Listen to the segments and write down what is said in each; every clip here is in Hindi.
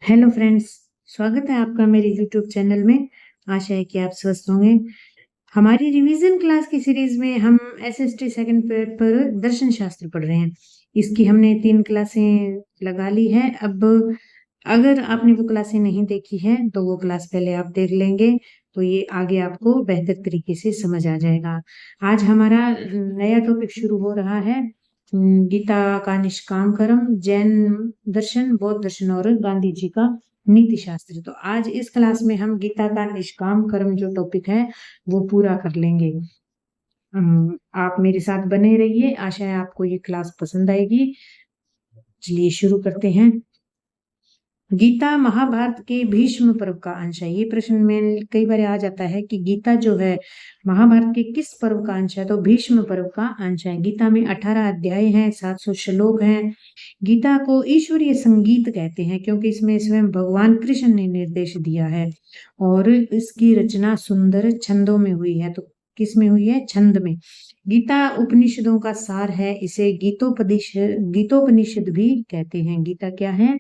हेलो फ्रेंड्स, स्वागत है आपका मेरे यूट्यूब चैनल में। आशा है कि आप स्वस्थ होंगे। हमारी रिवीजन क्लास की सीरीज में हम एसएसटी सेकंड पेपर दर्शन शास्त्र पढ़ रहे हैं। इसकी हमने 3 क्लासें लगा ली है। अब अगर आपने वो क्लासें नहीं देखी है तो वो क्लास पहले आप देख लेंगे तो ये आगे आपको बेहतर तरीके से समझ आ जाएगा। आज हमारा नया टॉपिक शुरू हो रहा है, गीता का निष्काम कर्म, जैन दर्शन, बौद्ध दर्शन और गांधी जी का नीति शास्त्र। तो आज इस क्लास में हम गीता का निष्काम कर्म जो टॉपिक है वो पूरा कर लेंगे। आप मेरे साथ बने रहिए, आशा है आपको ये क्लास पसंद आएगी। चलिए शुरू करते हैं। गीता महाभारत के भीष्म पर्व का अंश है। ये प्रश्न में कई बार आ जाता है कि गीता जो है महाभारत के किस पर्व का अंश है, तो भीष्म पर्व का अंश है। गीता में 18 अध्याय हैं, 700 श्लोक हैं। गीता को ईश्वरीय संगीत कहते हैं क्योंकि इसमें स्वयं भगवान कृष्ण ने निर्देश दिया है और इसकी रचना सुंदर छंदों में हुई है। तो किस में हुई है? छंद में। गीता उपनिषदों का सार है। इसे गीतोपनिषद भी कहते हैं। गीता क्या है?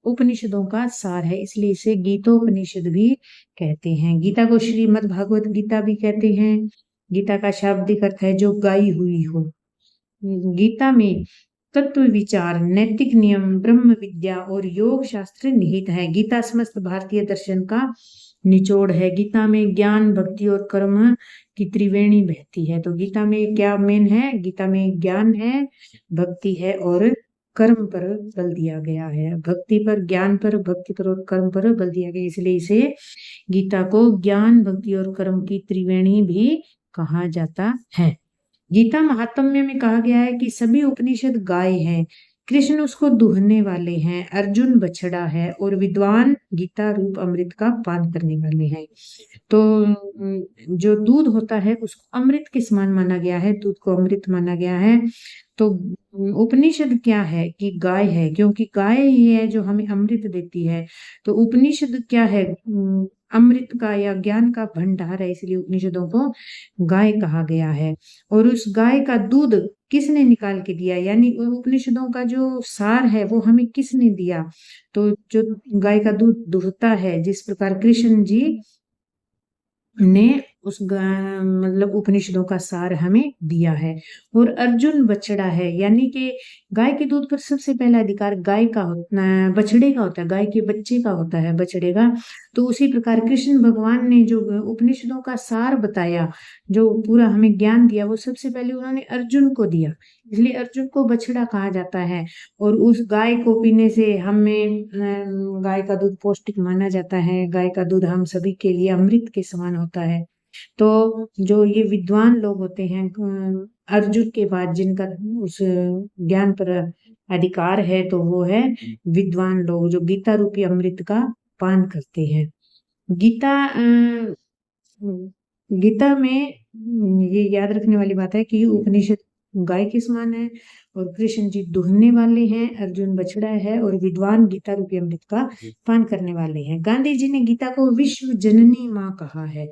उपनिषदों का सार है, इसलिए इसे गीतोपनिषद भी कहते हैं। गीता को श्रीमद् भागवत गीता भी कहते हैं। गीता का शाब्दिक अर्थ है जो गाई हुई हो। गीता में तत्व विचार, नैतिक नियम, ब्रह्म विद्या और योग शास्त्र निहित है। गीता समस्त भारतीय दर्शन का निचोड़ है। गीता में ज्ञान, भक्ति और कर्म की त्रिवेणी बहती है। तो गीता में क्या मेन है? गीता में ज्ञान है, भक्ति है और कर्म पर बल दिया गया है। भक्ति पर, ज्ञान पर, भक्ति पर और कर्म पर बल दिया गया, इसलिए इसे गीता को ज्ञान, भक्ति और कर्म की त्रिवेणी भी कहा जाता है। गीता महात्म्य में कहा गया है कि सभी उपनिषद गाय हैं, कृष्ण उसको दूहने वाले हैं, अर्जुन बछड़ा है और विद्वान गीता रूप अमृत का पान करने वाले हैं। तो जो दूध होता है उसको अमृत के समान माना गया है, दूध को अमृत माना गया है। तो उपनिषद क्या है? कि गाय है, क्योंकि गाय ही है जो हमें अमृत देती है। तो उपनिषद क्या है? अमृत का या ज्ञान का भंडार है, इसलिए उपनिषदों को गाय कहा गया है। और उस गाय का दूध किसने निकाल के दिया? यानी उपनिषदों का जो सार है वो हमें किसने दिया? तो जो गाय का दूध दुहता है, जिस प्रकार कृष्ण जी ने मतलब उपनिषदों का सार हमें दिया है। और अर्जुन बछड़ा है, यानी कि गाय के दूध पर सबसे पहला अधिकार गाय का होता है, बछड़े का होता है, गाय के बच्चे का होता है, बछड़े का। तो उसी प्रकार कृष्ण भगवान ने जो उपनिषदों का सार बताया, जो पूरा हमें ज्ञान दिया, वो सबसे पहले उन्होंने अर्जुन को दिया, इसलिए अर्जुन को बछड़ा कहा जाता है। और उस गाय को पीने से हमें गाय का दूध पौष्टिक माना जाता है। गाय का दूध हम सभी के लिए अमृत के समान होता है। तो जो ये विद्वान लोग होते हैं, अर्जुन के बाद जिनका उस ज्ञान पर अधिकार है, तो वो है विद्वान लोग जो गीता रूपी अमृत का पान करते हैं। गीता गीता में ये याद रखने वाली बात है कि उपनिषद गाय के समान है और कृष्ण जी दुहने वाले हैं, अर्जुन बछड़ा है और विद्वान गीता रूपी अमृत का पान करने वाले हैं। गांधी जी ने गीता को विश्व जननी माँ कहा है।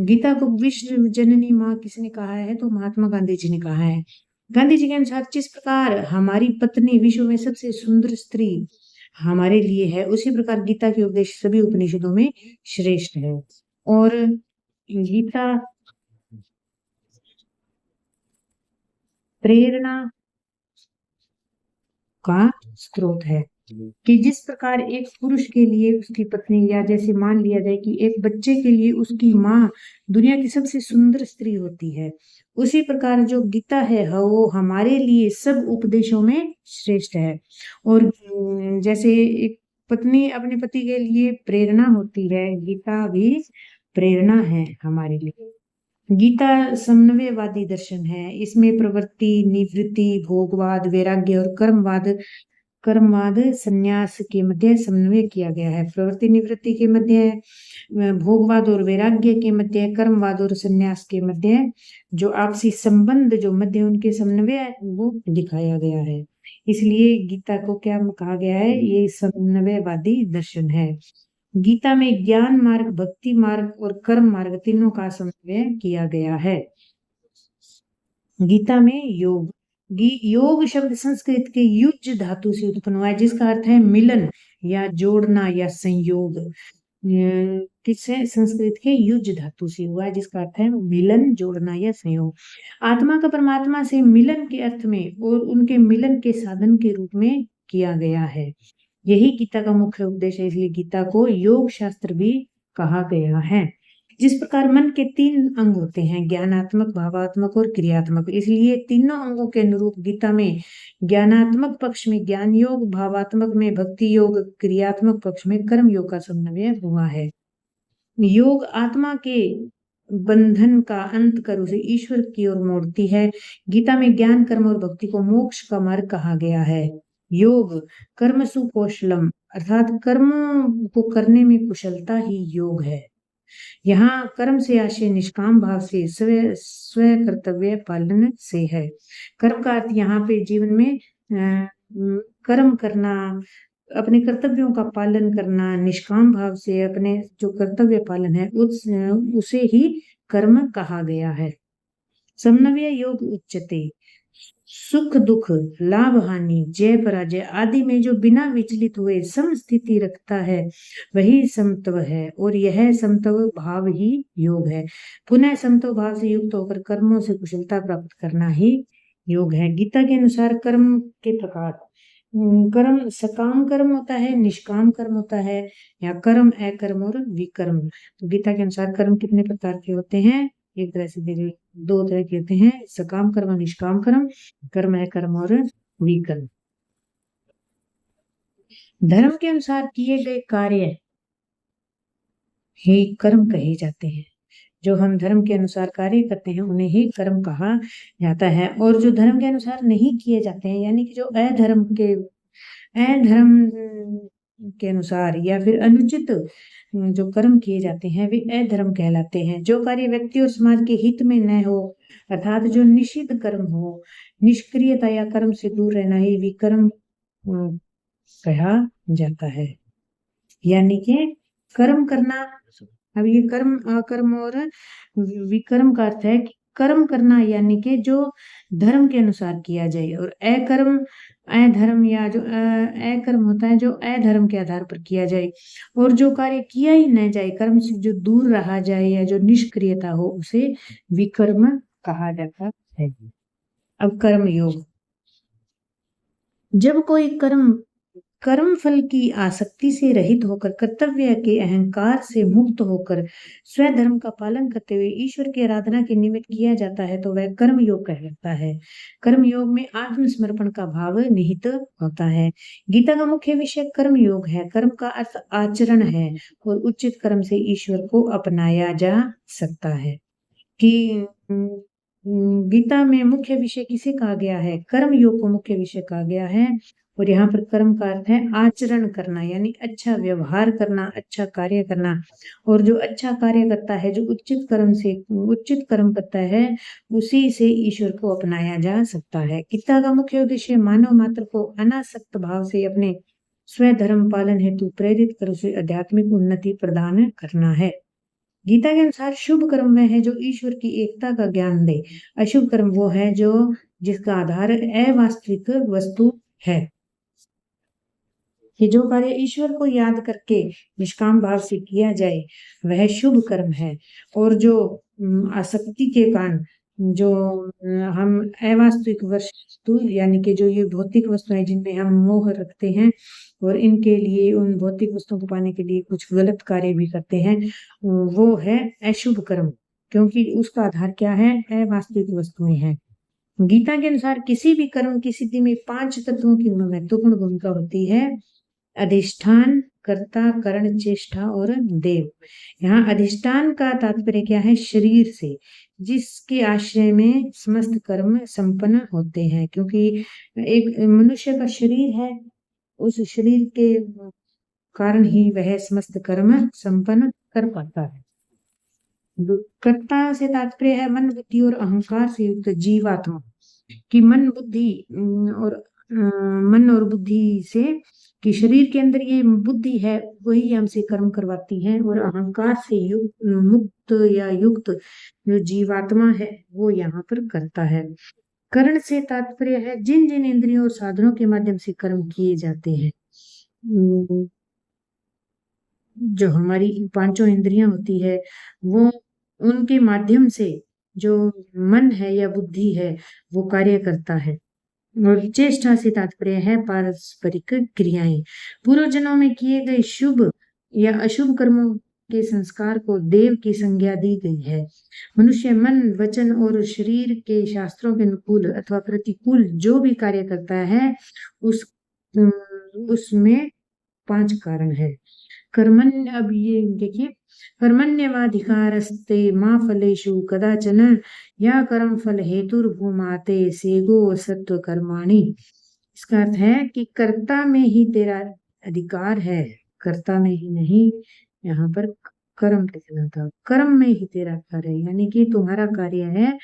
गीता को विश्व जननी माँ किसने कहा है? तो महात्मा गांधी जी ने कहा है। गांधी जी के अनुसार जिस प्रकार हमारी पत्नी विश्व में सबसे सुंदर स्त्री हमारे लिए है, उसी प्रकार गीता के उपदेश सभी उपनिषदों में श्रेष्ठ है। और गीता प्रेरणा का स्रोत है। कि जिस प्रकार एक पुरुष के लिए उसकी पत्नी, या जैसे मान लिया जाए कि एक बच्चे के लिए उसकी माँ दुनिया की सबसे सुंदर स्त्री होती है, उसी प्रकार जो गीता है वो हमारे लिए सब उपदेशों में श्रेष्ठ है। और जैसे एक पत्नी अपने पति के लिए प्रेरणा होती है, गीता भी प्रेरणा है हमारे लिए। गीता समन्वयवादी दर्शन है। इसमें प्रवृत्ति, निवृत्ति, भोगवाद, वैराग्य और कर्मवाद संन्यास के मध्य समन्वय किया गया है। प्रवृत्ति निवृत्ति के मध्य, भोगवाद और वैराग्य के मध्य, कर्मवाद और संन्यास के मध्य जो आपसी संबंध जो मध्य उनके समन्वय वो दिखाया गया है। इसलिए गीता को क्या कहा गया है? ये समन्वयवादी दर्शन है। गीता में ज्ञान मार्ग, भक्ति मार्ग और कर्म मार्ग तीनों का समन्वय किया गया है। गीता में योग, योग शब्द संस्कृत के युज धातु से उत्पन्न हुआ है, जिसका अर्थ है मिलन या जोड़ना या संयोग। किससे? संस्कृत के युज धातु से हुआ है, जिसका अर्थ है मिलन, जोड़ना या संयोग। आत्मा का परमात्मा से मिलन के अर्थ में और उनके मिलन के साधन के रूप में किया गया है। यही गीता का मुख्य उद्देश्य है, इसलिए गीता को योग शास्त्र भी कहा गया है। जिस प्रकार मन के 3 अंग होते हैं, ज्ञानात्मक, भावात्मक और क्रियात्मक, इसलिए तीनों अंगों के अनुरूप गीता में ज्ञानात्मक पक्ष में ज्ञान योग, भावात्मक में भक्ति योग, क्रियात्मक पक्ष में कर्म योग का समन्वय हुआ है। योग आत्मा के बंधन का अंत कर उसे ईश्वर की ओर मोड़ती है। गीता में ज्ञान, कर्म और भक्ति को मोक्ष का मार्ग कहा गया है। योग कर्मसु कौशलम, अर्थात कर्म को करने में कुशलता ही योग है। यहाँ कर्म से आशय निष्काम भाव से स्व कर्तव्य पालन से है। कर्म का अर्थ यहाँ पे जीवन में कर्म करना, अपने कर्तव्यों का पालन करना, निष्काम भाव से अपने जो कर्तव्य पालन है उसे ही कर्म कहा गया है। समन्वय योग उच्चते, सुख दुख, लाभ हानि, जय पराजय आदि में जो बिना विचलित हुए समस्थिति रखता है वही समत्व है, और यह समत्व भाव ही योग है। पुनः समत्व भाव से युक्त होकर कर्मों से कुशलता प्राप्त करना ही योग है। गीता के अनुसार कर्म के प्रकार, कर्म सकाम कर्म होता है, निष्काम कर्म होता है, या कर्म, अकर्म और विकर्म। तो गीता के अनुसार कर्म कितने प्रकार के होते हैं? एक तरह से 2 तरह के होते हैं, सकाम कर्म, निष्काम कर्म, कर्म, अकर्म और विकर्म। धर्म के अनुसार किए गए कार्य ही कर्म कहे जाते हैं। जो हम धर्म के अनुसार कार्य करते हैं उन्हें ही कर्म कहा जाता है, और जो धर्म के अनुसार नहीं किए जाते हैं, यानी कि जो अधर्म के अनुसार या फिर अनुचित जो कर्म किए जाते हैं वे अधर्म कहलाते हैं। जो कार्य व्यक्ति और समाज के हित में न हो, अर्थात जो निषिद्ध कर्म हो, निष्क्रियता या कर्म से दूर रहना ही विकर्म कहा जाता है। यानी कि कर्म करना, अब ये कर्म, अकर्म और विकर्म का अर्थ है कि कर्म करना यानी कि जो धर्म के अनुसार किया जाए, और अकर्म, अधर्म या जो अकर्म होता है जो अधर्म के आधार पर किया जाए, और जो कार्य किया ही न जाए, कर्म से जो दूर रहा जाए या जो निष्क्रियता हो उसे विकर्म कहा जाता है। अब कर्म योग, जब कोई कर्म फल की आसक्ति से रहित होकर, कर्तव्य के अहंकार से मुक्त होकर, स्वधर्म का पालन करते हुए ईश्वर की आराधना के निमित्त किया जाता है तो वह कर्म योग कहलाता है। कर्म योग में आत्मसमर्पण का भाव निहित होता है। गीता का मुख्य विषय कर्म योग है। कर्म का अर्थ आचरण है, और उचित कर्म से ईश्वर को अपनाया जा सकता है। कि गीता में मुख्य विषय किसे कहा गया है? कर्म योग को मुख्य विषय कहा गया है, और यहाँ पर कर्म का अर्थ है आचरण करना, यानी अच्छा व्यवहार करना, अच्छा कार्य करना। और जो अच्छा कार्य करता है, जो उचित कर्म करता है, उसी से ईश्वर को अपनाया जा सकता है। गीता का मुख्य उद्देश्य मानव मात्र को अनासक्त भाव से अपने स्वधर्म पालन हेतु प्रेरित कर उसे आध्यात्मिक उन्नति प्रदान करना है। गीता के अनुसार शुभ कर्म वह है जो ईश्वर की एकता का ज्ञान दे। अशुभ कर्म वो है जो जिसका आधार अवास्तविक वस्तु है। कि जो कार्य ईश्वर को याद करके निष्काम भाव से किया जाए वह शुभ कर्म है, और जो आसक्ति के कारण जो हम अवास्तविक वस्तु, यानी कि जो ये भौतिक वस्तुएं जिनमें हम मोह रखते हैं और इनके लिए, उन भौतिक वस्तुओं को पाने के लिए कुछ गलत कार्य भी करते हैं, वो है अशुभ कर्म, क्योंकि उसका आधार क्या है? अवास्तविक वस्तुएं हैं। गीता के अनुसार किसी भी कर्म की सिद्धि में 5 तत्वों की महत्वपूर्ण भूमिका होती है: अधिष्ठान, कर्ता, करण, चेष्टा और देव। यहाँ अधिष्ठान का तात्पर्य क्या है? शरीर से, जिसके आश्रय में समस्त कर्म संपन्न होते हैं, क्योंकि एक मनुष्य का शरीर है, उस शरीर के कारण ही वह समस्त कर्म संपन्न कर पाता है। कर्ता से तात्पर्य है मन, बुद्धि और अहंकार से युक्त जीवात्मा, कि मन और बुद्धि से, कि शरीर के अंदर ये बुद्धि है वही हमसे कर्म करवाती है, और अहंकार से मुक्त या युक्त जो जीवात्मा है वो यहाँ पर करता है। करण से तात्पर्य है जिन जिन इंद्रियों और साधनों के माध्यम से कर्म किए जाते हैं। जो हमारी पांचों इंद्रियां होती है वो उनके माध्यम से जो मन है या बुद्धि है वो कार्य करता है। और चेष्टा से तात्पर्य है पारस्परिक क्रियाएं। पूर्व जन्मों में किए गए शुभ या अशुभ कर्मों के संस्कार को देव की संज्ञा दी गई है। मनुष्य मन, वचन और शरीर के शास्त्रों के अनुकूल अथवा प्रतिकूल जो भी कार्य करता है उसमें 5 कारण है। कर्मण्य, अब ये देखिए, कर्मण्यवाधिकारस्ते माँ फलेषु कदाचन या कर्म फल हेतुर्भूमाते सेगो सत्व कर्माणि। इसका अर्थ है कि कर्ता में ही तेरा अधिकार है, कर्ता में ही नहीं, यहाँ पर कर्म लिखना था, कर्म में ही तेरा कार्य है, यानी कि तुम्हारा कार्य है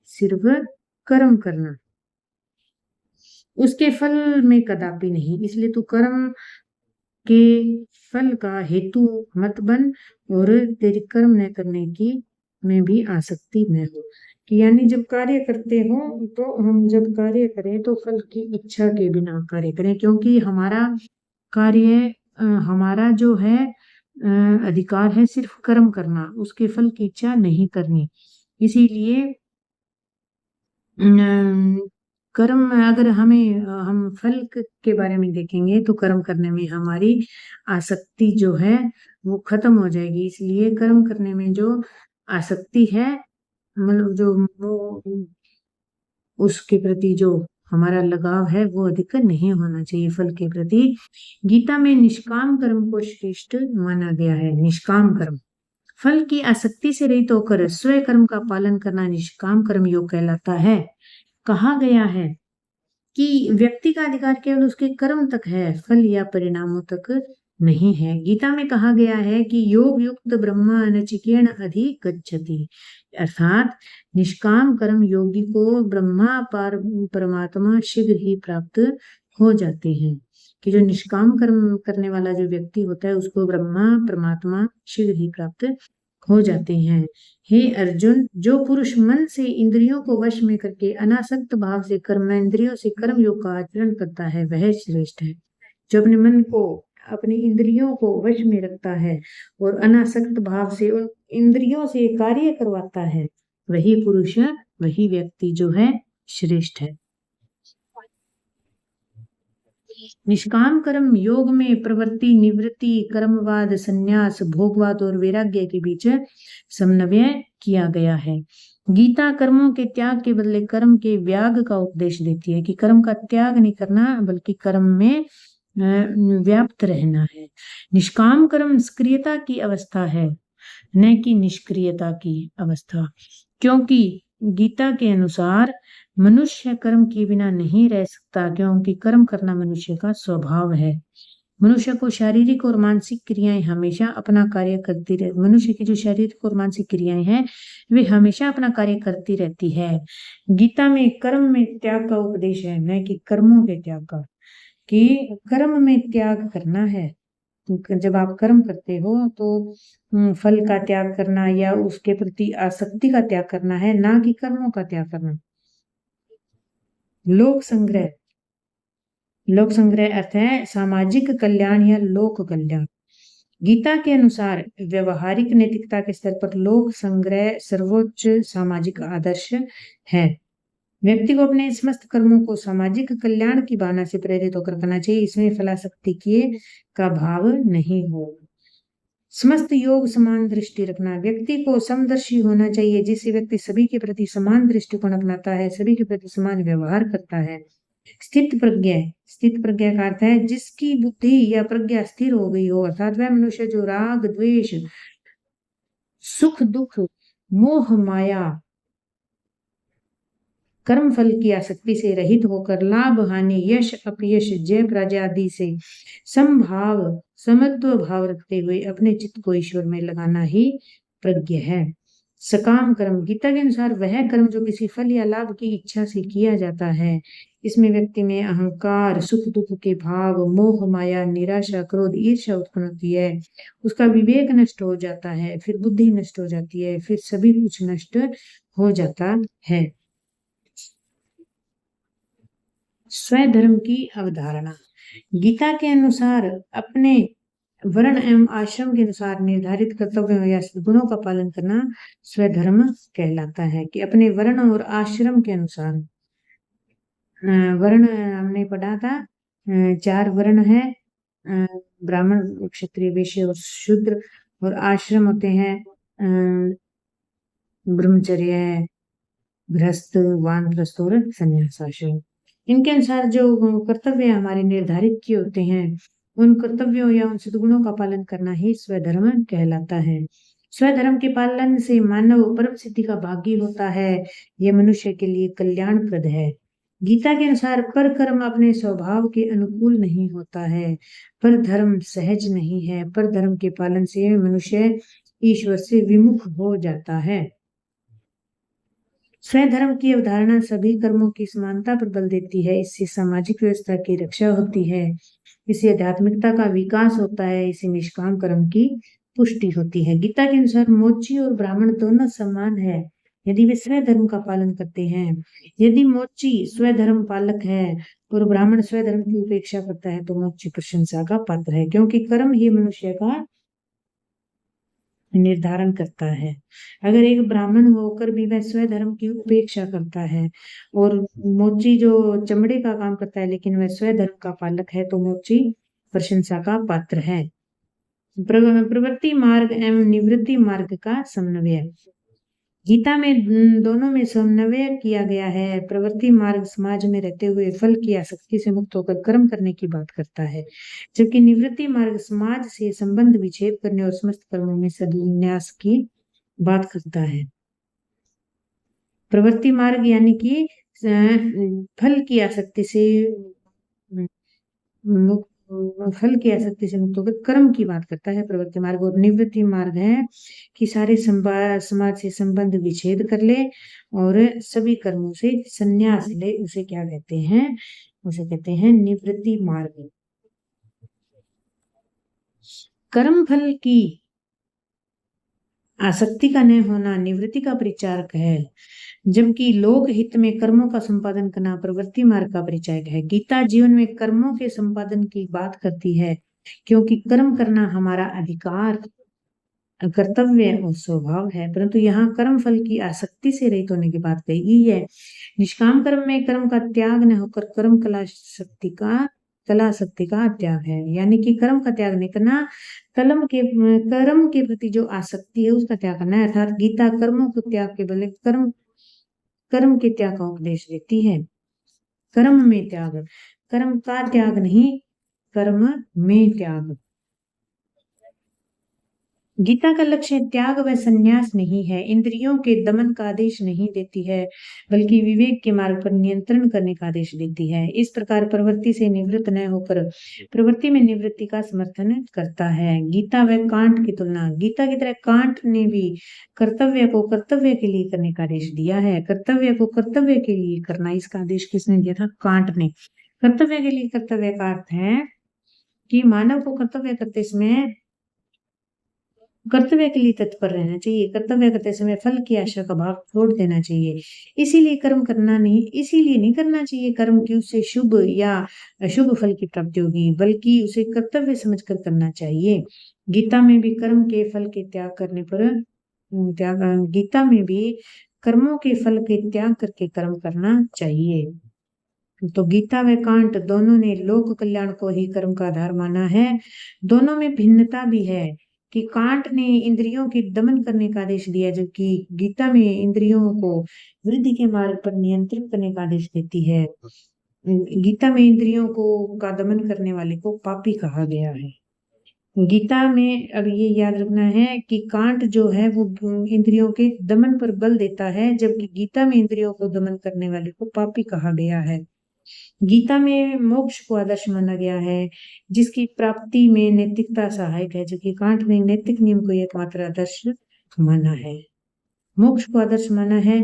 सिर्फ कर्म करना, उसके फल में कदापि नहीं। इसलिए तू कर्म के फल का हेतु मत बन और तेरी कर्म न करने की में भी आसक्ति न हो। कि यानी जब कार्य करते हो तो हम जब कार्य करें तो फल की इच्छा के बिना कार्य करें, क्योंकि हमारा कार्य हमारा जो है अधिकार है सिर्फ कर्म करना, उसके फल की इच्छा नहीं करनी। इसीलिए कर्म अगर हमें हम फल के बारे में देखेंगे तो कर्म करने में हमारी आसक्ति जो है वो खत्म हो जाएगी। इसलिए कर्म करने में जो आसक्ति है, मतलब जो उसके प्रति जो हमारा लगाव है वो अधिक नहीं होना चाहिए फल के प्रति। गीता में निष्काम कर्म को श्रेष्ठ माना गया है। निष्काम कर्म, फल की आसक्ति से रहित होकर स्वयं कर्म का पालन करना निष्काम कर्म योग कहलाता है। कहा गया है कि व्यक्ति का अधिकार केवल उसके कर्म तक है, फल या परिणामों तक नहीं है। गीता में कहा गया है कि योग युक्त ब्रह्म नचिकेन अधिगच्छति, अर्थात निष्काम कर्म योगी को ब्रह्मा परमात्मा शीघ्र ही प्राप्त हो जाते हैं। कि जो निष्काम कर्म करने वाला जो व्यक्ति होता है उसको ब्रह्मा परमात्मा शीघ्र ही प्राप्त हो जाते हैं। हे अर्जुन, जो पुरुष मन से इंद्रियों को वश में करके अनासक्त भाव से कर्मेंद्रियों से कर्म योग का आचरण करता है वह श्रेष्ठ है। जो अपने मन को, अपनी इंद्रियों को वश में रखता है और अनासक्त भाव से उन इंद्रियों से कार्य करवाता है, वही पुरुष, वही व्यक्ति जो है श्रेष्ठ है। निष्काम कर्म योग में प्रवृत्ति, निवृत्ति, कर्मवाद, संन्यास, भोगवाद और वैराग्य के बीच समन्वय किया गया है। गीता कर्मों के त्याग के बदले कर्म के व्याग का उपदेश देती है कि कर्म का त्याग नहीं करना बल्कि कर्म में व्याप्त रहना है। निष्काम कर्म सक्रियता की अवस्था है, न कि निष्क्रियता की अवस्था, क्योंकि गीता के अनुसार मनुष्य कर्म के बिना नहीं रह सकता, क्योंकि कर्म करना मनुष्य का स्वभाव है। मनुष्य को शारीरिक और मानसिक क्रियाएं हमेशा अपना कार्य करती रहती, मनुष्य की जो शारीरिक और मानसिक क्रियाएं हैं वे हमेशा अपना कार्य करती रहती है। गीता में कर्म में त्याग का उपदेश है, न कि कर्मों के त्याग का, कि कर्म में त्याग करना है। जब आप कर्म करते हो तो फल का त्याग करना या उसके प्रति आसक्ति का त्याग करना है, ना कि कर्मों का त्याग करना। लोक संग्रह, लोक संग्रह अर्थ है सामाजिक कल्याण या लोक कल्याण। गीता के अनुसार व्यवहारिक नैतिकता के स्तर पर लोक संग्रह सर्वोच्च सामाजिक आदर्श है। व्यक्ति को अपने समस्त कर्मों को सामाजिक कल्याण की भावना से प्रेरित होकर करना चाहिए, इसमें फलासक्ति का भाव नहीं हो। समस्त योग समान दृष्टि रखना, व्यक्ति को समदर्शी होना चाहिए, जिससे व्यक्ति सभी के प्रति समान दृष्टिकोण अपनाता है, सभी के प्रति समान व्यवहार करता है। स्थित प्रज्ञा, स्थित प्रज्ञा का अर्थ है जिसकी बुद्धि या प्रज्ञा स्थिर हो गई हो, अर्थात वह मनुष्य जो राग द्वेष सुख दुख मोह माया कर्म फल की आसक्ति से रहित होकर लाभ हानि यश अपयश जय पराजय आदि से समभाव समत्व भाव रखते हुए अपने चित्त को ईश्वर में लगाना ही प्रज्ञा है। सकाम कर्म, गीता के अनुसार वह कर्म जो किसी फल या लाभ की इच्छा से किया जाता है, इसमें व्यक्ति में अहंकार, सुख दुख के भाव, मोह माया, निराशा, क्रोध, ईर्ष्या उत्पन्न होती है, उसका विवेक नष्ट हो जाता है, फिर बुद्धि नष्ट हो जाती है, फिर सभी कुछ नष्ट हो जाता है। स्वधर्म की अवधारणा। गीता के अनुसार अपने वर्ण एवं आश्रम के अनुसार निर्धारित कर्तव्यों या सद्गुणों का पालन करना स्वधर्म कहलाता है। कि अपने वर्ण और आश्रम के अनुसार, वर्ण हमने पढ़ा था, 4 वर्ण है, ब्राह्मण, क्षत्रिय, वैश्य और शूद्र, और आश्रम होते हैं ब्रह्मचर्य, गृहस्थ, वानप्रस्थ और संन्यास आश्रम। इनके अनुसार जो कर्तव्य हमारे निर्धारित किए होते हैं, उन कर्तव्यों या उन सद्गुणों का पालन करना ही स्वधर्म कहलाता है। स्वधर्म के पालन से मानव परम सिद्धि का भागी होता है। यह मनुष्य के लिए कल्याणप्रद है। गीता के अनुसार पर कर्म अपने स्वभाव के अनुकूल नहीं होता है। पर धर्म सहज नहीं है। पर धर्म के पालन से मनुष्य ईश्वर से विमुख हो जाता है। स्वधर्म की अवधारणा सभी कर्मों की समानता पर बल देती है। इससे सामाजिक व्यवस्था की रक्षा होती है। इससे आध्यात्मिकता का विकास होता है। इससे निष्काम कर्म की पुष्टि होती है। गीता के अनुसार मोची और ब्राह्मण दोनों समान है यदि वे स्वधर्म का पालन करते हैं। यदि मोची स्वधर्म पालक है और ब्राह्मण स्वधर्म की उपेक्षा करता है तो मोची प्रशंसा का पात्र है, क्योंकि कर्म ही मनुष्य का निर्धारण करता है। अगर एक ब्राह्मण होकर भी वह स्वधर्म की उपेक्षा करता है, और मोची जो चमड़े का काम करता है लेकिन वह स्वधर्म का पालक है, तो मोची प्रशंसा का पात्र है। प्रवृत्ति मार्ग एवं निवृत्ति मार्ग का समन्वय। गीता में दोनों में समन्वय किया गया है। प्रवृत्ति मार्ग समाज में रहते हुए फल की आसक्ति से मुक्त होकर कर्म करने की बात करता है, जबकि निवृत्ति मार्ग समाज से संबंध विच्छेद करने और समस्त कर्मों में संन्यास की बात करता है। प्रवृत्ति मार्ग यानी कि फल की आसक्ति से फल की आसक्ति से मुक्त होकर कर्म की बात करता है प्रवृत्ति मार्ग। और निवृत्ति मार्ग है कि सारे समाज से संबंध विच्छेद कर ले और सभी कर्मों से संन्यास ले। उसे क्या कहते हैं? उसे कहते हैं निवृत्ति मार्ग। कर्म फल की आसक्ति का न होना निवृत्ति का परिचारक है, जबकि लोक हित में कर्मों का संपादन करना प्रवृत्ति मार्ग का परिचायक है। गीता जीवन में कर्मों के संपादन की बात करती है, क्योंकि कर्म करना हमारा अधिकार, कर्तव्य और स्वभाव है, परंतु यहाँ कर्म फल की आसक्ति से रहित होने की बात कही गई है। निष्काम कर्म में कर्म का त्याग न होकर कर्म कला शक्ति का त्याग है, यानी कि कर्म का त्याग नहीं करना, कर्म के प्रति जो आसक्ति है उसका त्याग करना है। अर्थात गीता कर्मों को त्याग के बदले कर्म के त्याग का उपदेश देती है। कर्म में त्याग, कर्म का त्याग नहीं, कर्म में त्याग। गीता का लक्ष्य त्याग व संन्यास नहीं है, इंद्रियों के दमन का आदेश नहीं देती है, बल्कि विवेक के मार्ग पर नियंत्रण करने का आदेश देती है। इस प्रकार प्रवृत्ति से निवृत्त न होकर प्रवृत्ति में निवृत्ति का समर्थन करता है। गीता व कांट की तुलना। गीता की तरह कांट ने भी कर्तव्य को कर्तव्य के लिए करने का आदेश दिया है। कर्तव्य को कर्तव्य के लिए करना, इसका आदेश किसने दिया था? कांट ने। कर्तव्य के लिए कर्तव्य का अर्थ है कि मानव को कर्तव्य करते समय कर्तव्य के लिए तत्पर रहना चाहिए। कर्तव्य करते समय फल की आशा का भाव छोड़ देना चाहिए। इसीलिए नहीं करना चाहिए कर्म की उससे शुभ या अशुभ फल की प्राप्ति होगी, बल्कि उसे कर्तव्य समझकर करना चाहिए। गीता में भी कर्म के फल के त्याग करने पर गीता में भी कर्मों के फल के त्याग करके कर्म करना चाहिए। तो गीता व कांट दोनों ने लोक कल्याण को ही कर्म का आधार माना है। दोनों में भिन्नता भी है कि कांट ने इंद्रियों के दमन करने का आदेश दिया, जबकि गीता में इंद्रियों को वृद्धि के मार्ग पर नियंत्रित करने का आदेश देती है। गीता में इंद्रियों का दमन करने वाले को पापी कहा गया है। गीता में अब ये याद रखना है कि कांट जो है वो इंद्रियों के दमन पर बल देता है, जबकि गीता में इंद्रियों को दमन करने वाले को पापी कहा गया है। गीता में मोक्ष को आदर्श माना गया है, जिसकी प्राप्ति में नैतिकता सहायक है, जबकि कांट ने नैतिक नियम को एकमात्र आदर्श माना है। मोक्ष को आदर्श माना है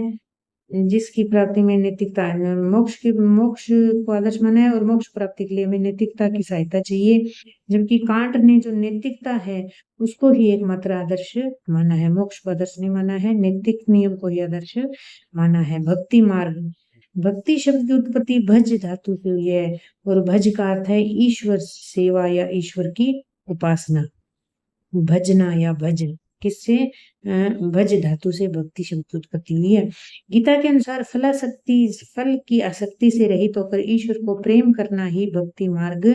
जिसकी प्राप्ति में नैतिकता, मोक्ष को आदर्श माना है और मोक्ष प्राप्ति के लिए हमें नैतिकता की सहायता चाहिए, जबकि कांट ने जो नैतिकता है उसको ही एकमात्र आदर्श माना है। मोक्ष को आदर्श नहीं माना है, नैतिक नियम को ही आदर्श माना है। भक्ति मार्ग। भक्ति शब्द की उत्पत्ति भज धातु से हुई है और भज का अर्थ है ईश्वर सेवा या ईश्वर की उपासना। भजना या भज किससे? भज धातु से भक्ति शब्द की उत्पत्ति हुई है। गीता के अनुसार फल की आसक्ति से रहित होकर ईश्वर को प्रेम करना ही भक्ति मार्ग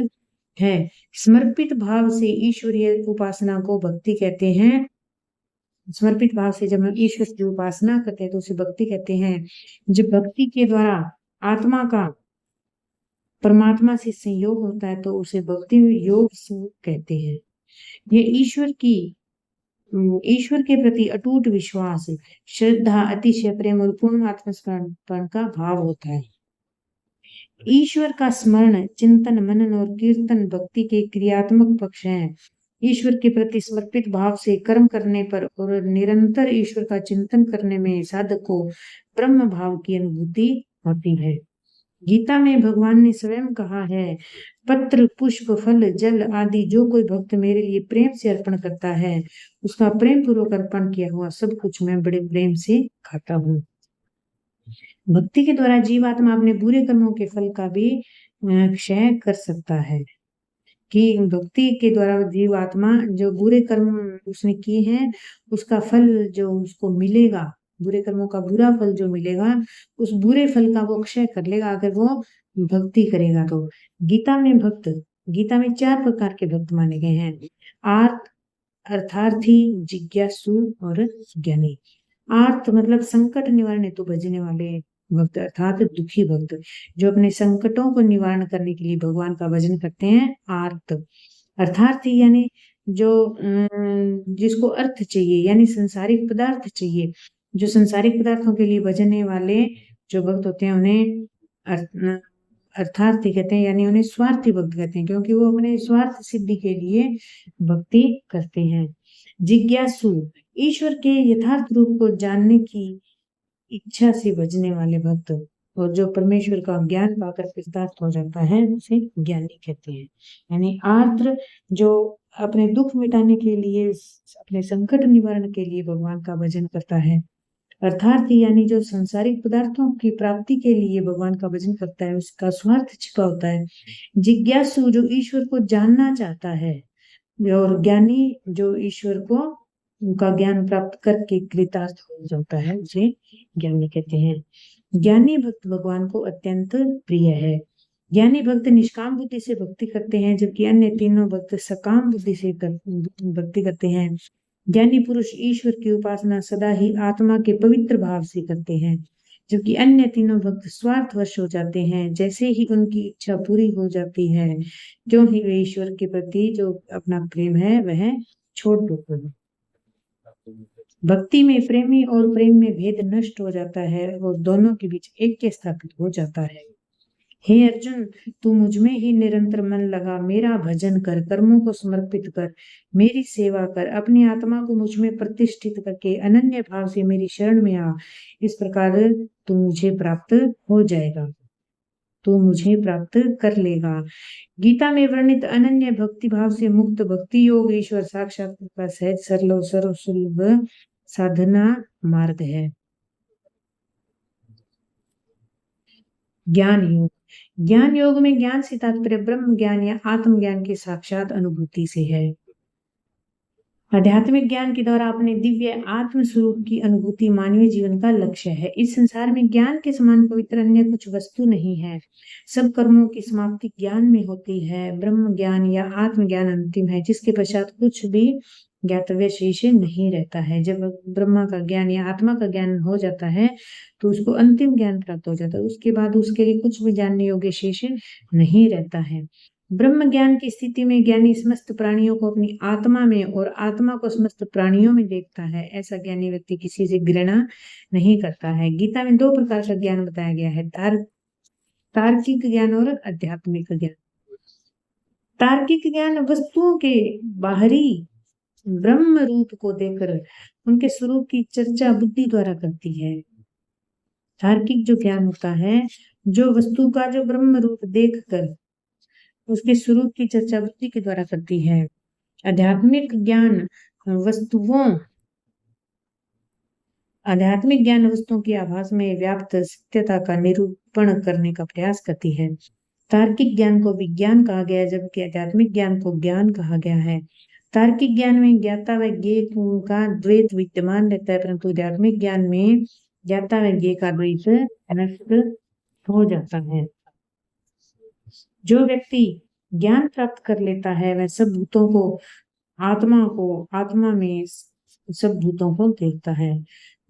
है। समर्पित भाव से ईश्वरीय उपासना को भक्ति कहते हैं। समर्पित भाव से जब हम ईश्वर की उपासना करते हैं तो उसे भक्ति कहते हैं। जब भक्ति के द्वारा आत्मा का परमात्मा से संयोग होता है तो उसे भक्ति योग कहते हैं। ये ईश्वर के प्रति अटूट विश्वास, श्रद्धा, अतिशय प्रेम और पूर्ण आत्मसमर्पण का भाव होता है। ईश्वर का स्मरण, चिंतन, मनन और कीर्तन भक्ति के क्रियात्मक पक्ष हैं। ईश्वर के प्रति समर्पित भाव से कर्म करने पर और निरंतर ईश्वर का चिंतन करने में साधक को ब्रह्म भाव की अनुभूति होती है। गीता में भगवान ने स्वयं कहा है, पत्र, पुष्प, फल, जल आदि जो कोई भक्त मेरे लिए प्रेम से अर्पण करता है, उसका प्रेम पूर्वक अर्पण किया हुआ सब कुछ मैं बड़े प्रेम से खाता हूँ। भक्ति के द्वारा जीवात्मा अपने बुरे कर्मों के फल का भी क्षय कर सकता है। कि भक्ति के द्वारा जीवात्मा जो बुरे कर्म उसने किए हैं उसका फल जो उसको मिलेगा, बुरे कर्मों का बुरा फल जो मिलेगा, उस बुरे फल का वो क्षय कर लेगा अगर वो भक्ति करेगा तो। गीता में 4 प्रकार के भक्त माने गए हैं। अर्थार्थी, जिज्ञासु और ज्ञानी। आर्त मतलब संकट निवारण हेतु भजने वाले भक्त, अर्थात दुखी भक्त जो अपने संकटों को निवारण करने के लिए भगवान का भजन करते हैं। आर्त। अर्थार्थी यानी जो जिसको अर्थ चाहिए यानी संसारिक पदार्थ चाहिए, जो संसारिक पदार्थों के लिए भजने वाले जो भक्त होते हैं उन्हें अर्थार्थी कहते हैं, यानी उन्हें स्वार्थी भक्त कहते हैं क्योंकि वो अपने स्वार्थ सिद्धि के लिए भक्ति करते हैं। जिज्ञासु ईश्वर के यथार्थ रूप को जानने की इच्छा से भजने वाले भक्त, और जो परमेश्वर का ज्ञान पाकर कृतार्थ हो जाता है उसे ज्ञानी कहते हैं। यानी आर्द्र जो अपने दुख मिटाने के लिए, अपने संकट निवारण के लिए भगवान का भजन करता है। अर्थार्थी यानी जो सांसारिक पदार्थों की प्राप्ति के लिए भगवान का भजन करता है, उसका स्वार्थ छिपा होता है। जिज्ञासु जो ईश्वर को जानना चाहता है, और ज्ञानी जो ईश्वर को उनका ज्ञान प्राप्त करके कृतार्थ हो जाता है, उसे ज्ञानी कहते हैं। ज्ञानी भक्त भगवान को अत्यंत प्रिय है। ज्ञानी भक्त निष्काम बुद्धि से भक्ति करते हैं, जबकि अन्य तीनों भक्त सकाम बुद्धि से भक्ति करते हैं। ज्ञानी पुरुष ईश्वर की उपासना सदा ही आत्मा के पवित्र भाव से करते हैं, जबकि अन्य तीनों भक्त स्वार्थवश हो जाते हैं। जैसे ही उनकी इच्छा पूरी हो जाती है, क्यों ही वे ईश्वर के प्रति जो अपना प्रेम है वह छोड़ देते हैं। भक्ति में प्रेमी और प्रेम में भेद नष्ट हो जाता है और दोनों के बीच ऐक्य स्थापित हो जाता है। हे अर्जुन, तू मुझमें ही निरंतर मन लगा, मेरा भजन कर, कर्मों को समर्पित कर, मेरी सेवा कर, अपनी आत्मा को मुझमें प्रतिष्ठित करके अनन्य भाव से मेरी शरण में आ। इस प्रकार तू मुझे प्राप्त हो जाएगा, तू मुझे प्राप्त कर लेगा। गीता में वर्णित अनन्य भक्ति भाव से मुक्त भक्ति योग ईश्वर साक्षात्कार का सहज सरल और सर्वसुलभ साधना मार्ग है। ज्ञान योग। ज्ञान योग में ज्ञान से तात्पर्य ब्रह्म ज्ञान या आत्मज्ञान की साक्षात अनुभूति से है। आध्यात्मिक ज्ञान के द्वारा अपने दिव्य आत्म स्वरूप की अनुभूति मानवीय जीवन का लक्ष्य है। इस संसार में ज्ञान के समान पवित्र अन्य कुछ वस्तु नहीं है। सब कर्मों की समाप्ति ज्ञान में होती है। ब्रह्म ज्ञान या आत्मज्ञान अंतिम है, जिसके पश्चात कुछ भी ज्ञातव्य शेष नहीं रहता है। जब ब्रह्मा का ज्ञान या आत्मा का ज्ञान हो जाता है तो उसको अंतिम ज्ञान प्राप्त हो जाता है। उसके बाद उसके लिए कुछ भी जानने योग्य शेष नहीं रहता है। ब्रह्म ज्ञान की स्थिति में ज्ञानी समस्त प्राणियों को अपनी आत्मा में और आत्मा को समस्त प्राणियों में देखता है। ऐसा ज्ञानी व्यक्ति किसी से घृणा नहीं करता है। गीता में 2 प्रकार का ज्ञान बताया गया है, तार्किक ज्ञान और आध्यात्मिक ज्ञान। तार्किक ज्ञान वस्तुओं के बाहरी ब्रह्म रूप को देखकर उनके स्वरूप की चर्चा बुद्धि द्वारा करती है। तार्किक जो ज्ञान होता है, जो वस्तु का जो ब्रह्म रूप देखकर उसके स्वरूप की चर्चा बुद्धि के द्वारा करती है। आध्यात्मिक ज्ञान वस्तुओं आध्यात्मिक ज्ञान वस्तुओं की आभास में व्याप्त सत्यता का निरूपण करने का प्रयास करती है। तार्किक ज्ञान को विज्ञान कहा गया है, जबकि आध्यात्मिक ज्ञान को ज्ञान कहा गया है। तार्किक ज्ञान में ज्ञाता व ज्ञेय का द्वैत विद्यमान रहता है, परंतु आध्यात्मिक ज्ञान में ज्ञाता व ज्ञेय का द्वैत नष्ट हो जाता है। जो व्यक्ति ज्ञान प्राप्त कर लेता है वह सब भूतों को आत्मा में सब भूतों को देखता है।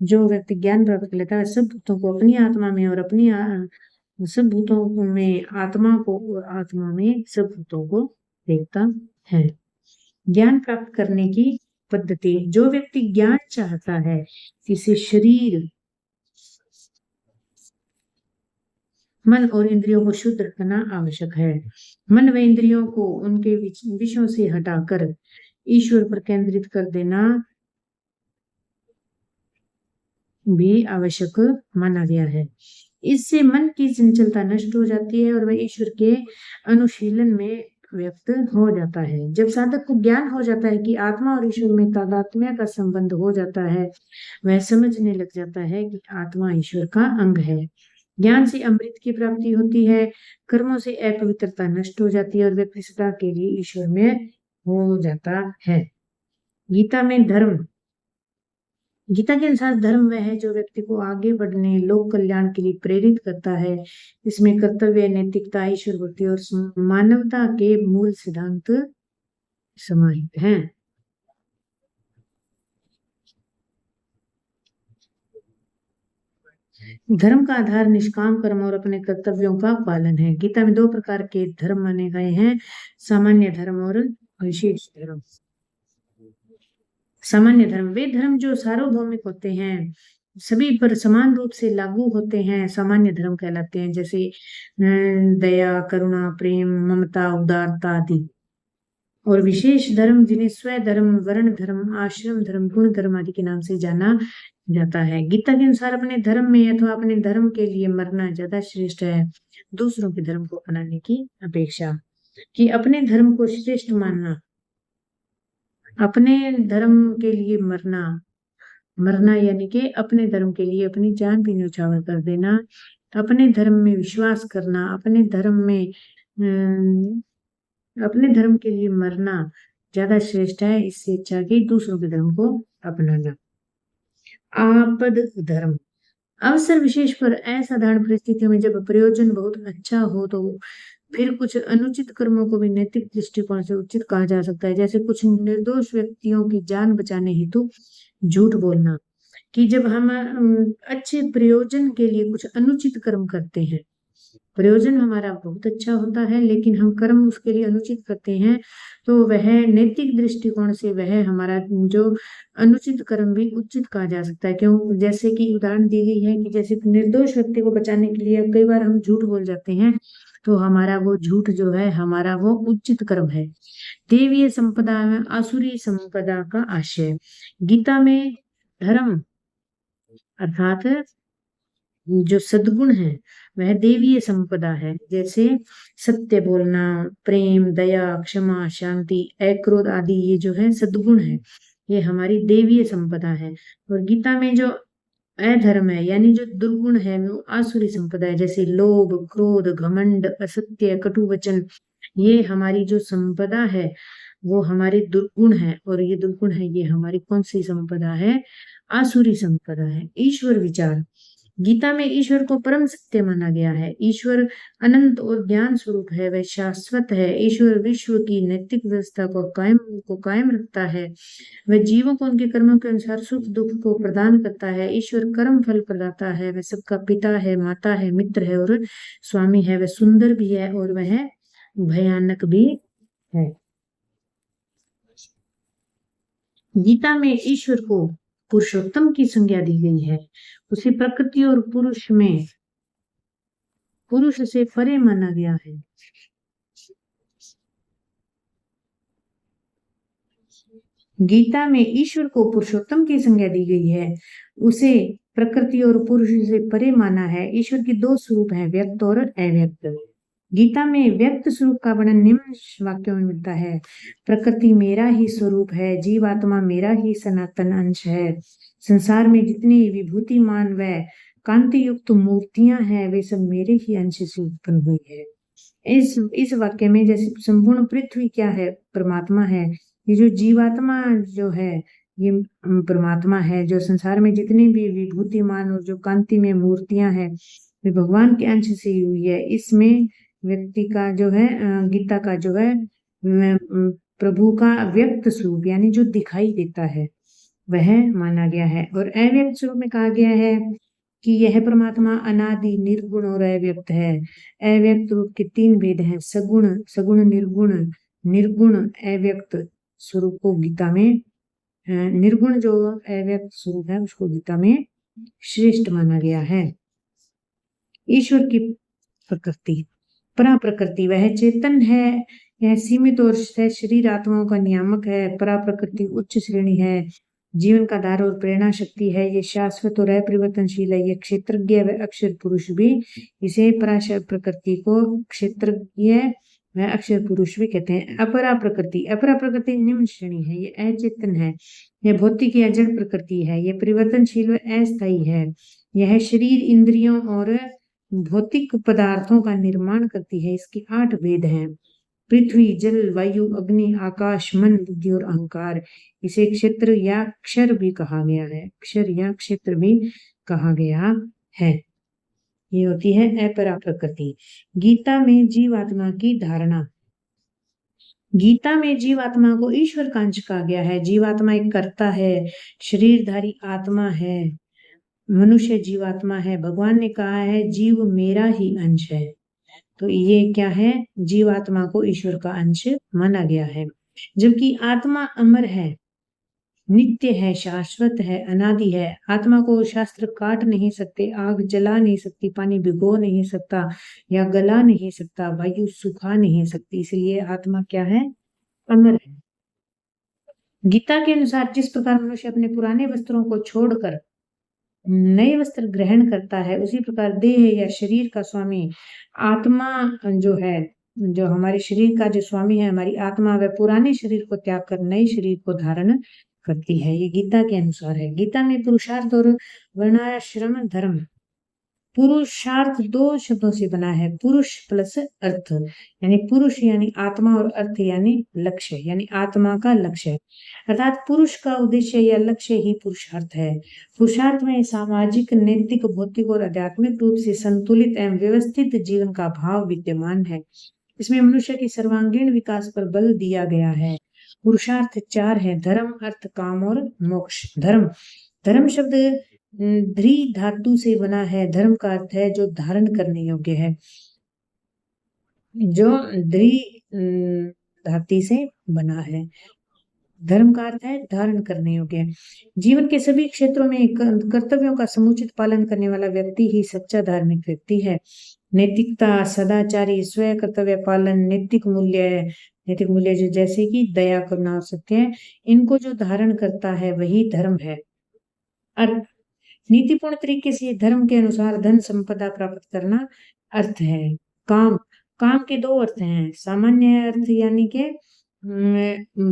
जो व्यक्ति ज्ञान प्राप्त कर लेता है सब भूतों को अपनी आत्मा में और अपनी सब भूतों में आत्मा में सब भूतों को देखता है। ज्ञान प्राप्त करने की पद्धति। जो व्यक्ति ज्ञान चाहता है इसे शरीर, मन और इंद्रियों को शुद्ध रखना आवश्यक है। मन व इंद्रियों को उनके विषयों से हटाकर ईश्वर पर केंद्रित कर देना भी आवश्यक माना गया है। इससे मन की चंचलता नष्ट हो जाती है और वह ईश्वर के अनुशीलन में व्यक्त हो जाता है। जब साधक को ज्ञान हो जाता है कि आत्मा और ईश्वर में तादात्म्य का संबंध हो जाता है, वह समझने लग जाता है कि आत्मा ईश्वर का अंग है। ज्ञान से अमृत की प्राप्ति होती है, कर्मों से अपवित्रता नष्ट हो जाती है और व्यक्ति सदा के लिए ईश्वर में हो जाता है। गीता के अनुसार धर्म वह है जो व्यक्ति को आगे बढ़ने, लोक कल्याण के लिए प्रेरित करता है। इसमें कर्तव्य, नैतिकता, ईश्वर भक्ति और मानवता के मूल सिद्धांत समाहित हैं। धर्म का आधार निष्काम कर्म और अपने कर्तव्यों का पालन है। गीता में 2 प्रकार के धर्म माने गए हैं, सामान्य धर्म और विशेष धर्म। सामान्य धर्म वे धर्म जो सार्वभौमिक होते हैं, सभी पर समान रूप से लागू होते हैं, सामान्य धर्म कहलाते हैं, जैसे दया, करुणा, प्रेम, ममता, उदारता आदि। और विशेष धर्म जिन्हें स्व धर्म, वर्ण धर्म, आश्रम धर्म, गुण धर्म आदि के नाम से जाना जाता है। गीता के अनुसार अपने धर्म में अथवा अपने धर्म के लिए मरना ज्यादा श्रेष्ठ है दूसरों के धर्म को अपनाने की अपेक्षा। कि अपने धर्म को श्रेष्ठ मानना, अपने धर्म के लिए मरना यानी कि अपने धर्म के लिए अपनी जान भी न्यौछावर कर देना, अपने धर्म में विश्वास करना, अपने धर्म के लिए मरना ज्यादा श्रेष्ठ है इससे अच्छा कि दूसरों के धर्म को अपनाना। आपद धर्म अवसर विशेष पर असाधारण परिस्थितियों में जब प्रयोजन बहुत अच्छा हो तो फिर कुछ अनुचित कर्मों को भी नैतिक दृष्टिकोण से उचित कहा जा सकता है। जैसे कुछ निर्दोष व्यक्तियों की जान बचाने हेतु झूठ बोलना। कि जब हम अच्छे प्रयोजन के लिए कुछ अनुचित कर्म करते हैं, प्रयोजन हमारा बहुत अच्छा होता है लेकिन हम कर्म उसके लिए अनुचित करते हैं, तो वह नैतिक दृष्टिकोण से वह हमारा जो अनुचित कर्म भी उचित कहा जा सकता है। क्यों? जैसे कि उदाहरण दी गई है कि जैसे निर्दोष व्यक्ति को बचाने के लिए कई बार हम झूठ बोल जाते हैं, तो हमारा वो झूठ जो है हमारा वो उचित कर्म है। देवीय संपदा में आसुरी संपदा का आशय। गीता में धर्म अर्थात जो सद्गुण है वह देवीय संपदा है। जैसे सत्य बोलना, प्रेम, दया, क्षमा, शांति, अक्रोध आदि ये जो है सद्गुण है, ये हमारी देवीय संपदा है। और गीता में जो अधर्म है यानी जो दुर्गुण है वो आसुरी संपदा है। जैसे लोभ, क्रोध, घमंड, असत्य, कटु वचन, ये हमारी जो संपदा है वो हमारे दुर्गुण है। और ये दुर्गुण है ये हमारी कौन सी संपदा है? आसुरी संपदा है। ईश्वर विचार। गीता में ईश्वर को परम सत्य माना गया है। ईश्वर अनंत और ज्ञान स्वरूप है, वह शाश्वत है। ईश्वर विश्व की नैतिक व्यवस्था को कायम रखता है। वह जीवों को उनके कर्मों के अनुसार सुख दुख को प्रदान करता है। ईश्वर कर्म फल प्रदाता है, वह सबका पिता है, माता है, मित्र है और स्वामी है। वह सुंदर भी है और वह भयानक भी है। गीता में ईश्वर को पुरुषोत्तम की संज्ञा दी गई है। उसे प्रकृति और पुरुष से परे माना गया है। गीता में ईश्वर को पुरुषोत्तम की संज्ञा दी गई है, उसे प्रकृति और पुरुष से परे माना है। ईश्वर की 2 स्वरूप हैं, व्यक्त और अव्यक्त। गीता में व्यक्त स्वरूप का वर्णन निम्न वाक्यों में मिलता है। प्रकृति मेरा ही स्वरूप है, जीवात्मा मेरा ही सनातन अंश है, संसार में जितनी विभूतिमान व कांति युक्त मूर्तियां हैं वे सब मेरे ही अंश से उत्पन्न हुई है। इस वाक्य में जैसे संपूर्ण पृथ्वी क्या है, परमात्मा है। ये जो जीवात्मा जो है ये परमात्मा है। जो संसार में जितनी भी विभूतिमान और जो कांति में मूर्तियां हैं वे भगवान के अंश से हुई है। इसमें व्यक्ति का जो है गीता का जो है प्रभु का व्यक्त स्वरूप यानी जो दिखाई देता है वह माना गया है। और अव्यक्त स्वरूप में कहा गया है कि यह परमात्मा अनादि निर्गुण और अव्यक्त है। अव्यक्त रूप के 3 भेद हैं, सगुण, सगुण निर्गुण, निर्गुण अव्यक्त स्वरूप को गीता में निर्गुण जो अव्यक्त स्वरूप है उसको गीता में श्रेष्ठ माना गया है। ईश्वर की प्रकृति, परा प्रकृति, वह चेतन है, यह सीमित और शरीर आत्माओं का नियामक है। परा प्रकृति उच्च श्रेणी है, जीवन का आधार और प्रेरणा शक्ति है। ये शाश्वत और अपरिवर्तनशील है। ये क्षेत्रज्ञ व अक्षर पुरुष भी इसे परा प्रकृति को क्षेत्रज्ञ व अक्षर पुरुष भी कहते हैं। अपरा प्रकृति, अपरा प्रकृति निम्न श्रेणी है, ये अचेतन है, यह भौतिक या जड़ प्रकृति है, यह परिवर्तनशील व अस्थायी है। यह शरीर, इंद्रियों और भौतिक पदार्थों का निर्माण करती है। इसके 8 भेद हैं, पृथ्वी, जल, वायु, अग्नि, आकाश, मन, बुद्धि और अहंकार। इसे क्षेत्र या अक्षर भी कहा गया है, अक्षर या क्षेत्र भी कहा गया है। ये होती है अपरा प्रकृति। गीता में जीवात्मा की धारणा, गीता में जीवात्मा को ईश्वर का अंश कहा गया है। जीवात्मा एक कर्ता है, शरीरधारी आत्मा है, मनुष्य जीवात्मा है। भगवान ने कहा है जीव मेरा ही अंश है, तो ये क्या है, जीवात्मा को ईश्वर का अंश माना गया है। जबकि आत्मा अमर है, नित्य है, शाश्वत है, अनादि है। आत्मा को शास्त्र काट नहीं सकते, आग जला नहीं सकती, पानी भिगो नहीं सकता या गला नहीं सकता, वायु सुखा नहीं सकती, इसलिए आत्मा क्या है, अमर है। गीता के अनुसार जिस प्रकार मनुष्य अपने पुराने वस्त्रों को छोड़कर नए वस्त्र ग्रहण करता है, उसी प्रकार देह या शरीर का स्वामी आत्मा जो है, जो हमारे शरीर का जो स्वामी है, हमारी आत्मा, वह पुराने शरीर को त्याग कर नए शरीर को धारण करती है। ये गीता के अनुसार है। गीता में पुरुषार्थ और वर्णाश्रम धर्म, पुरुषार्थ 2 शब्दों से बना है, पुरुष प्लस अर्थ, यानी पुरुष यानी आत्मा और अर्थ यानी लक्ष्य, यानी आत्मा का लक्ष्य, अर्थात पुरुष का उद्देश्य या लक्ष्य ही पुरुषार्थ है। पुरुषार्थ में सामाजिक, नैतिक, भौतिक और आध्यात्मिक रूप से संतुलित एवं व्यवस्थित जीवन का भाव विद्यमान है। इसमें मनुष्य के सर्वांगीण विकास पर बल दिया गया है। पुरुषार्थ 4 है, धर्म, अर्थ, काम और मोक्ष। धर्म, धर्म शब्द ध्री धातु से बना है। धर्म का अर्थ है जो धारण करने योग्य है, जो ध्री धातु से बना है। धर्म का अर्थ है धारण करने योग्य। जीवन के सभी क्षेत्रों में कर्तव्यों का समुचित पालन करने वाला व्यक्ति ही सच्चा धार्मिक व्यक्ति है। नैतिकता, सदाचारी, स्व कर्तव्य पालन, नैतिक मूल्य जो जैसे कि दया, करुणा और सत्य, इनको जो धारण करता है वही धर्म है। अर्थ, नीतिपूर्ण तरीके से धर्म के अनुसार धन संपदा प्राप्त करना अर्थ है। काम, काम के 2 अर्थ हैं, सामान्य अर्थ यानी के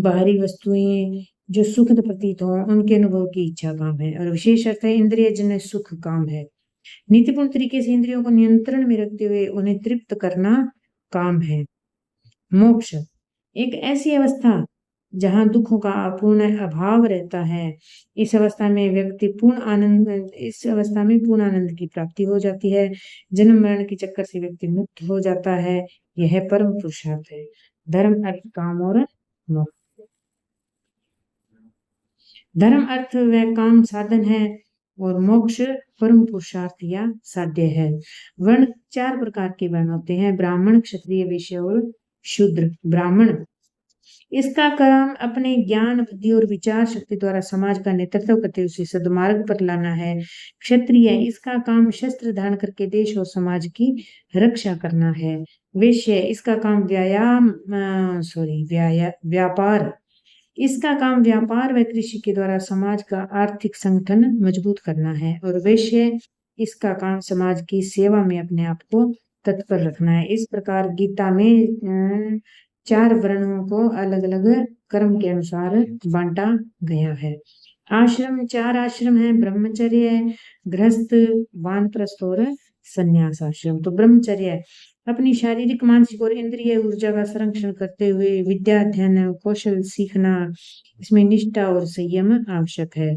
बाहरी वस्तुएं जो सुखद प्रतीत हो उनके अनुभव की इच्छा काम है, और विशेष अर्थ है इंद्रिय जन्य सुख काम है। नीतिपूर्ण तरीके से इंद्रियों को नियंत्रण में रखते हुए उन्हें तृप्त करना काम है। मोक्ष, एक ऐसी अवस्था जहाँ दुखों का पूर्ण अभाव रहता है। इस अवस्था में व्यक्ति पूर्ण आनंद की प्राप्ति हो जाती है। जन्म मरण के चक्कर से व्यक्ति मुक्त हो जाता है। यह परम पुरुषार्थ है। धर्म, अर्थ, काम और मोक्ष। धर्म, अर्थ व काम साधन है और मोक्ष परम पुरुषार्थ या साध्य है। वर्ण 4 प्रकार के वर्ण होते हैं, ब्राह्मण, क्षत्रिय, वैश्य और शूद्र। ब्राह्मण, इसका काम अपने ज्ञान, बुद्धि और विचार शक्ति द्वारा समाज का नेतृत्व करते हुए उसे सद्मार्ग पर लाना है। क्षत्रिय, इसका काम शस्त्र धारण करके देश और समाज की रक्षा करना है। वैश्य, इसका काम व्यापार, इसका काम व्यापार व कृषि के द्वारा समाज का आर्थिक संगठन मजबूत करना है। और वैश्य, इसका काम समाज की सेवा में अपने आप को तत्पर रखना है। इस प्रकार गीता में 4 वर्णों को अलग अलग कर्म के अनुसार बांटा गया है। आश्रम 4 आश्रम हैं, ब्रह्मचर्य, गृहस्थ, वानप्रस्थ और संन्यास आश्रम। तो ब्रह्मचर्य अपनी शारीरिक, मानसिक और इंद्रिय ऊर्जा का संरक्षण करते हुए विद्या अध्ययन, कौशल सीखना, इसमें निष्ठा और संयम आवश्यक है।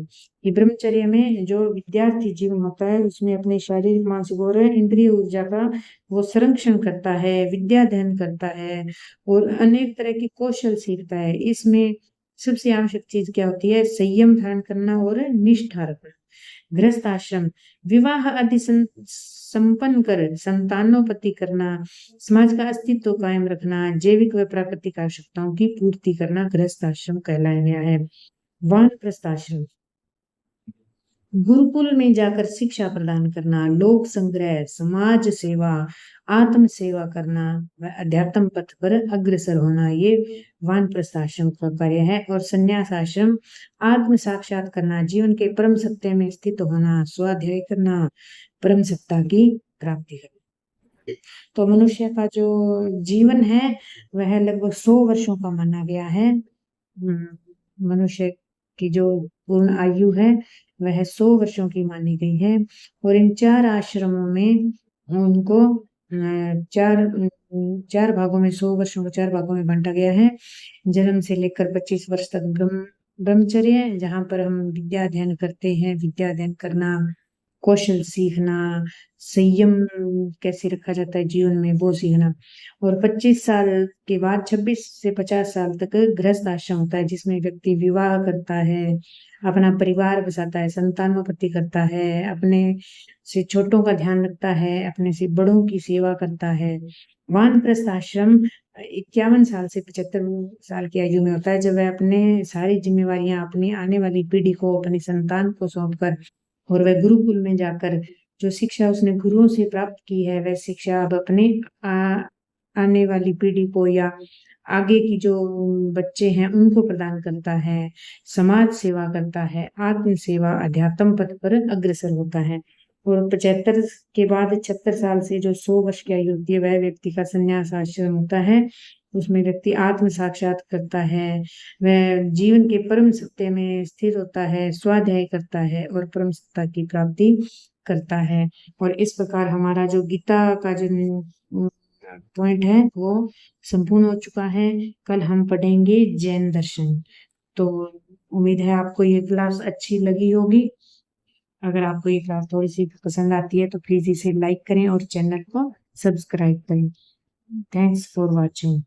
ये ब्रह्मचर्य में जो विद्यार्थी जीवन होता है उसमें अपने शारीरिक, मानसिक और इंद्रिय ऊर्जा का वो संरक्षण करता है, विद्या अध्ययन करता है और अनेक तरह के कौशल सीखता है। इसमें सबसे आवश्यक चीज क्या होती है? संयम धारण करना और निष्ठा रखना। गृहस्थ आश्रम विवाह आदि संपन्न कर संतानोपति करना, समाज का अस्तित्व कायम रखना, जैविक व प्राकृतिक आवश्यकताओं की पूर्ति करना गृहस्थ आश्रम कहलाया है। वानप्रस्थ आश्रम गुरुकुल में जाकर शिक्षा प्रदान करना, लोक संग्रह, समाज सेवा, आत्म सेवा करना व अध्यात्म पथ पर अग्रसर होना, ये वानप्रस्थ आश्रम का कार्य है। और संन्यास आश्रम आत्म साक्षात करना, जीवन के परम सत्य में स्थित होना, स्वाध्याय करना, परम सत्ता की प्राप्ति करना। तो मनुष्य का जो जीवन है वह लगभग 100 वर्षों का माना गया है। मनुष्य की जो पूर्ण आयु है वह 100 वर्षों की मानी गई है। और इन 4 आश्रमों में उनको 4 भागों में 100 वर्षों को 4 भागों में बांटा गया है। जन्म से लेकर 25 वर्ष तक ब्रह्मचर्य, जहाँ पर हम विद्या अध्ययन करते हैं, विद्या अध्ययन करना, कौशल सीखना, संयम कैसे रखा जाता है जीवन में वो सीखना। और 25 साल के बाद 26 से 50 साल तक गृहस्थ आश्रम होता है, जिसमें व्यक्ति विवाह करता है, अपना परिवार बसाता है, संतानोपति करता है, अपने से छोटों का ध्यान रखता है, अपने से बड़ों की सेवा करता है। वानप्रस्थ आश्रम 51 साल से 75 साल की आयु में होता है, जब वह अपने सारी जिम्मेवारियां अपनी आने वाली पीढ़ी को, अपनी संतान को सौंपकर और वह गुरुकुल में जाकर जो शिक्षा उसने गुरुओं से प्राप्त की है वह शिक्षा अब अपने आने वाली पीढ़ी को या आगे की जो बच्चे हैं उनको प्रदान करता है, समाज सेवा करता है, आत्म सेवा, अध्यात्म पथ पर अग्रसर होता है। और 75 के बाद 76 साल से जो 100 वर्ष की आयु होती है वह व्यक्ति का संन्यास आश्रम होता है। उसमें व्यक्ति आत्म साक्षात करता है, वह जीवन के परम सत्य में स्थिर होता है, स्वाध्याय करता है और परम सत्ता की प्राप्ति करता है। और इस प्रकार हमारा जो गीता का जो पॉइंट है वो संपूर्ण हो चुका है। कल हम पढ़ेंगे जैन दर्शन। तो उम्मीद है आपको ये क्लास अच्छी लगी होगी। अगर आपको ये क्लास थोड़ी सी पसंद आती है तो प्लीज इसे लाइक करें और चैनल को सब्सक्राइब करें। Thanks for watching.